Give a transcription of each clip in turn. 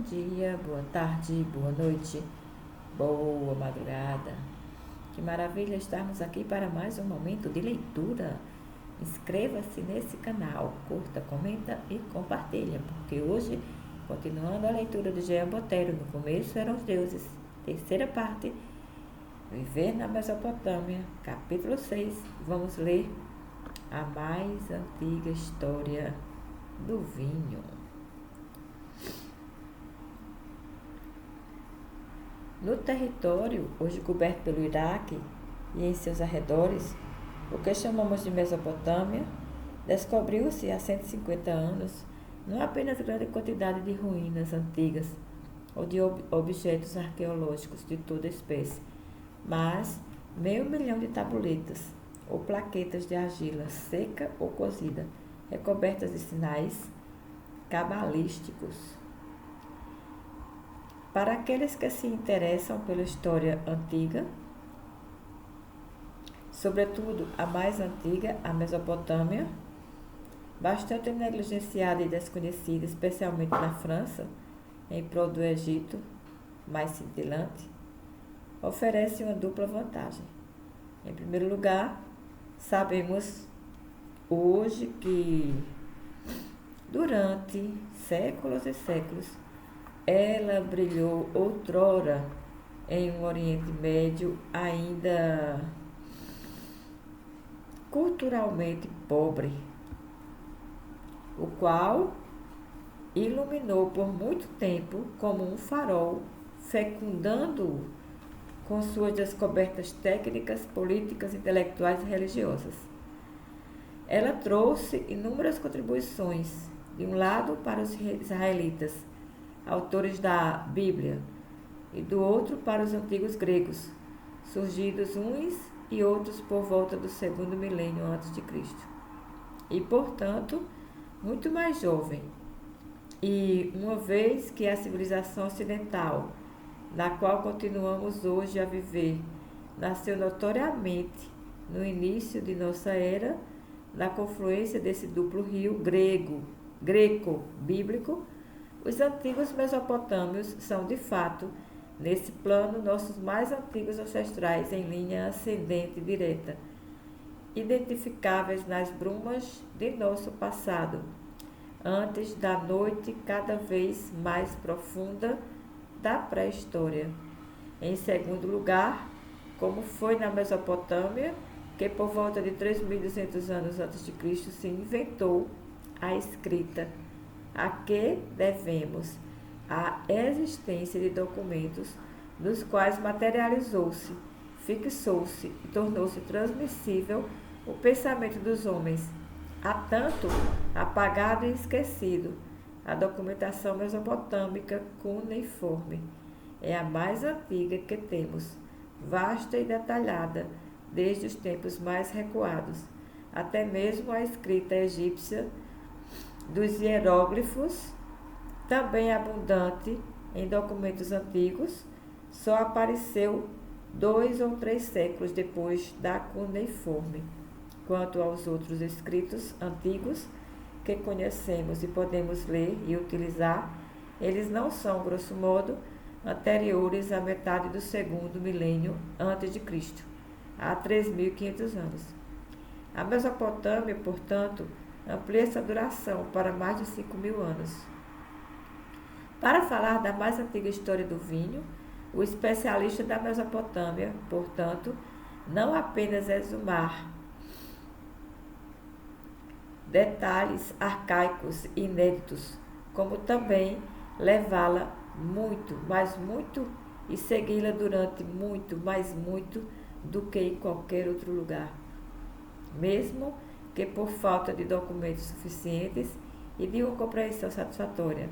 dia, boa tarde, boa noite, boa madrugada. Que maravilha estarmos aqui para mais um momento de leitura. Inscreva-se nesse canal, curta, comenta e compartilha, porque hoje, continuando a leitura de Jean Botero, no começo eram os deuses, terceira parte, Viver na Mesopotâmia, capítulo 6, vamos ler a mais antiga história do vinho. No território, hoje coberto pelo Iraque e em seus arredores, o que chamamos de Mesopotâmia, descobriu-se há 150 anos não apenas grande quantidade de ruínas antigas ou de objetos arqueológicos de toda espécie, mas 500.000 de tabuletas ou plaquetas de argila seca ou cozida, recobertas de sinais cabalísticos. Para aqueles que se interessam pela história antiga, sobretudo a mais antiga, a Mesopotâmia, bastante negligenciada e desconhecida, especialmente na França, em prol do Egito, mais cintilante, oferece uma dupla vantagem. Em primeiro lugar, sabemos hoje que durante séculos e séculos ela brilhou outrora em um Oriente Médio ainda culturalmente pobre, o qual iluminou por muito tempo como um farol, fecundando-o com suas descobertas técnicas, políticas, intelectuais e religiosas. Ela trouxe inúmeras contribuições, de um lado para os israelitas, autores da Bíblia, e do outro para os antigos gregos, surgidos uns e outros por volta do segundo milênio antes de Cristo. E, portanto, muito mais jovem. E uma vez que a civilização ocidental, na qual continuamos hoje a viver, nasceu notoriamente no início de nossa era, na confluência desse duplo rio greco-bíblico, os antigos mesopotâmios são, de fato, nesse plano, nossos mais antigos ancestrais em linha ascendente direta, identificáveis nas brumas de nosso passado, antes da noite cada vez mais profunda da pré-história. Em segundo lugar, como foi na Mesopotâmia, que por volta de 3.200 anos antes de Cristo se inventou a escrita, a que devemos a existência de documentos nos quais materializou-se, fixou-se e tornou-se transmissível o pensamento dos homens, há tanto apagado e esquecido. A documentação mesopotâmica cuneiforme é a mais antiga que temos, vasta e detalhada, desde os tempos mais recuados. Até mesmo a escrita egípcia dos hieróglifos, também abundante em documentos antigos, só apareceu 2 ou 3 séculos depois da cuneiforme. Quanto aos outros escritos antigos que conhecemos e podemos ler e utilizar, eles não são, grosso modo, anteriores à metade do segundo milênio antes de Cristo, há 3.500 anos. A Mesopotâmia, portanto, amplia essa duração para mais de 5.000 anos. Para falar da mais antiga história do vinho, o especialista da Mesopotâmia, portanto, não apenas exumar detalhes arcaicos e inéditos, como também levá-la muito, mas muito, e segui-la durante muito, mas muito, do que em qualquer outro lugar. Mesmo que por falta de documentos suficientes e de uma compreensão satisfatória,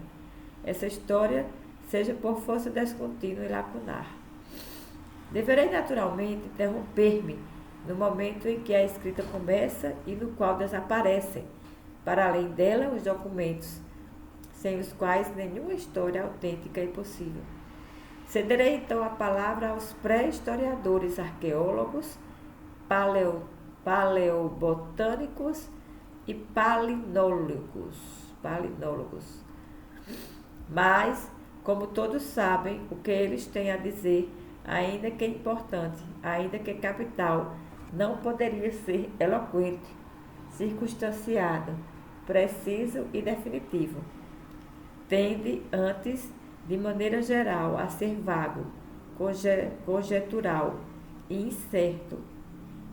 essa história seja por força descontínua e lacunar. Deverei naturalmente interromper-me no momento em que a escrita começa e no qual desaparecem, para além dela, os documentos, sem os quais nenhuma história autêntica é possível. Cederei então a palavra aos pré-historiadores, arqueólogos, paleobotânicos e palinólogos. Mas Como todos sabem, o que eles têm a dizer, ainda que importante, ainda que capital, não poderia ser eloquente, circunstanciado, preciso e definitivo. Tende, antes, de maneira geral, a ser vago, conjetural e incerto,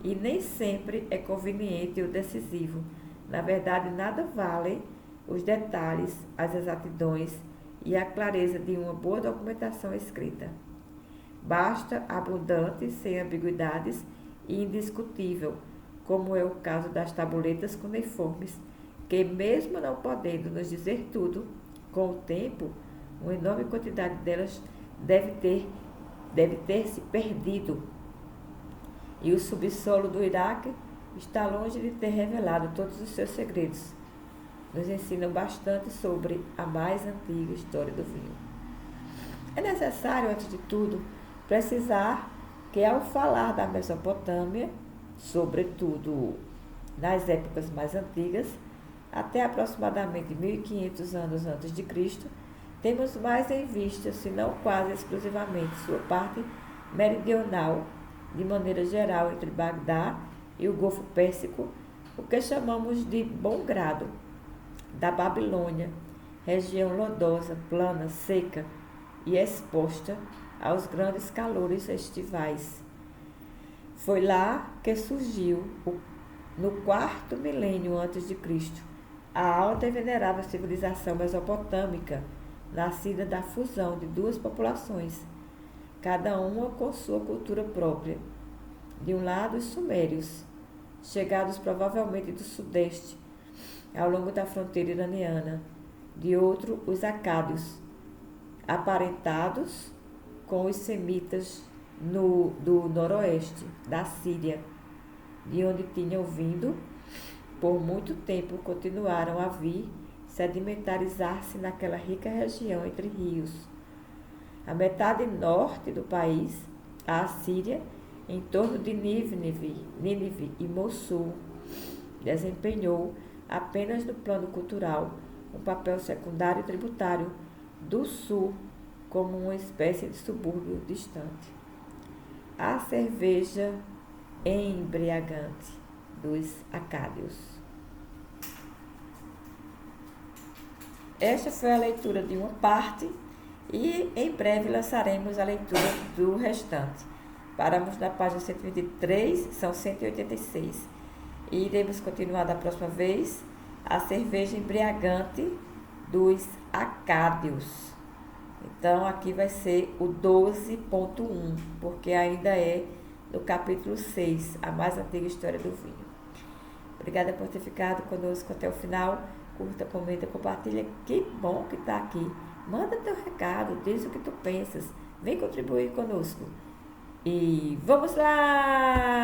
e nem sempre é conveniente ou decisivo. Na verdade, nada vale os detalhes, as exatidões e a clareza de uma boa documentação escrita. Basta abundante, sem ambiguidades e indiscutível, como é o caso das tabuletas cuneiformes, que mesmo não podendo nos dizer tudo, com o tempo, uma enorme quantidade delas deve ter se perdido. E o subsolo do Iraque está longe de ter revelado todos os seus segredos. Nos ensinam bastante sobre a mais antiga história do vinho. É necessário, antes de tudo, precisar que, ao falar da Mesopotâmia, sobretudo nas épocas mais antigas, até aproximadamente 1500 anos antes de Cristo, temos mais em vista, se não quase exclusivamente, sua parte meridional, de maneira geral entre Bagdá e o Golfo Pérsico, o que chamamos de Bom Grado, da Babilônia, região lodosa, plana, seca e exposta aos grandes calores estivais. Foi lá que surgiu, no 4º milênio antes de Cristo, a alta e venerável civilização mesopotâmica, nascida da fusão de duas populações, cada uma com sua cultura própria. De um lado, os sumérios, chegados provavelmente do sudeste, ao longo da fronteira iraniana. De outro, os acádios, aparentados com os semitas do noroeste, da Síria, de onde tinham vindo, por muito tempo continuaram a vir sedimentarizar-se naquela rica região entre rios. A metade norte do país, a Assíria, em torno de Nínive e Mossul, desempenhou apenas no plano cultural um papel secundário e tributário do sul, como uma espécie de subúrbio distante. A cerveja embriagante dos acádios. Esta foi a leitura de uma parte e em breve lançaremos a leitura do restante. Paramos na página 123, são 186. E iremos continuar da próxima vez a cerveja embriagante dos acádios. Então, aqui vai ser o 12.1, porque ainda é no capítulo 6, a mais antiga história do vinho. Obrigada por ter ficado conosco até o final. Curta, comenta, compartilha. Que bom que está aqui. Manda teu recado, diz o que tu pensas. Vem contribuir conosco. E vamos lá!